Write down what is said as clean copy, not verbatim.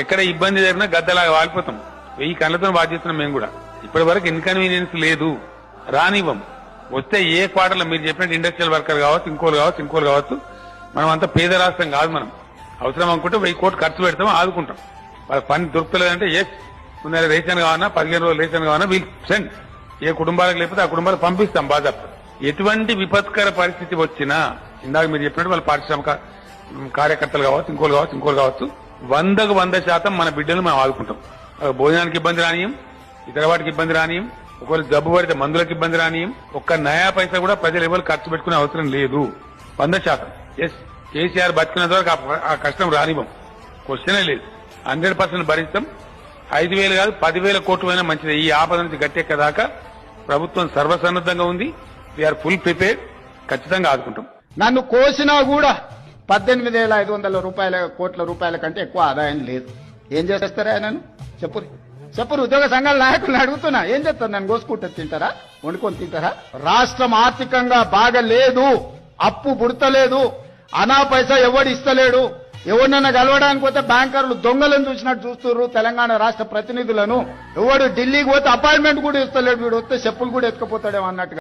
ఎక్కడ ఇబ్బంది జరిగినా గద్దలాగా వాలిపోతాం. 1000 కళ్ళతో బాధ్యతున్నాం మేము కూడా. ఇప్పటి వరకు ఇన్కన్వీనియన్స్ లేదు, రానివ్వం. వస్తే ఏ క్వార్టర్లో మీరు చెప్పినట్టు ఇండస్ట్రియల్ వర్కర్ కావచ్చు, ఇంకోలు కావచ్చు. మనం అంతా పేద రాష్ట్రం కాదు. మనం అవసరం అనుకుంటే 1000 కోట్లు ఖర్చు పెడతాం, ఆదుకుంటాం. వాళ్ళకి పని దొరుకుతలేదంటే ముందు రేషన్ కావాలన్నా 15 రోజులు రేషన్ కావాలన్నా వీళ్ళు సెండ్. ఏ కుటుంబాలకు లేకపోతే ఆ కుటుంబాలకు పంపిస్తాం బాధ్యత. ఎటువంటి విపత్కర పరిస్థితి వచ్చినా ఇందాక మీరు చెప్పినట్టు వాళ్ళ పారిశ్రామిక కార్యకర్తలు కావచ్చు, ఇంకోలు కావచ్చు 100కు 100% మన బిడ్డలు మనం ఆదుకుంటాం. భోజనానికి ఇబ్బంది రానియం, ఇతర వాటికి ఇబ్బంది రానియం, ఒకవేళ జబ్బు పడితే మందులకు ఇబ్బంది రానియం. ఒక్క నయా పైసా కూడా ప్రజలు ఎవరు ఖర్చు పెట్టుకునే అవసరం లేదు. 100%. కేసీఆర్ బతికినంత వరకు ఆ కష్టం రానివ్వం, క్వశ్చనే లేదు. 100% భరిస్తాం. 5,000 కాదు 10,000 కోట్లు అయినా మంచిది. ఈ ఆపద నుంచి గట్టెక్కదాకా ప్రభుత్వం సర్వసన్నద్ధంగా ఉంది. We are full prepared. ఖచ్చితంగా ఆదుకుంటాం. నన్ను కోసినా కూడా 18,500 కోట్ల రూపాయల కంటే ఎక్కువ ఆదాయం లేదు. ఏం చేస్తారా నన్ను చెప్పురు ఉద్యోగ సంఘాల నాయకులను అడుగుతున్నా, ఏం చేస్తారు? నన్ను కోసుకుంటే తింటారా, వండుకొని తింటారా? రాష్ట్రం ఆర్థికంగా బాగలేదు, అప్పు పుడతలేదు, అనా పైసా ఎవడు ఇస్తలేడు. ఎవరినన్నా కలవడానికి పోతే బ్యాంకర్లు దొంగలను చూసినట్టు చూస్తున్నారు తెలంగాణ రాష్ట్ర ప్రతినిధులను. ఎవడు ఢిల్లీకి పోతే అపాయింట్మెంట్ కూడా ఇస్తలేడు, వీడు వస్తే చెప్పులు కూడా ఎత్తుకుపోతాడేమో అన్నట్టుగా.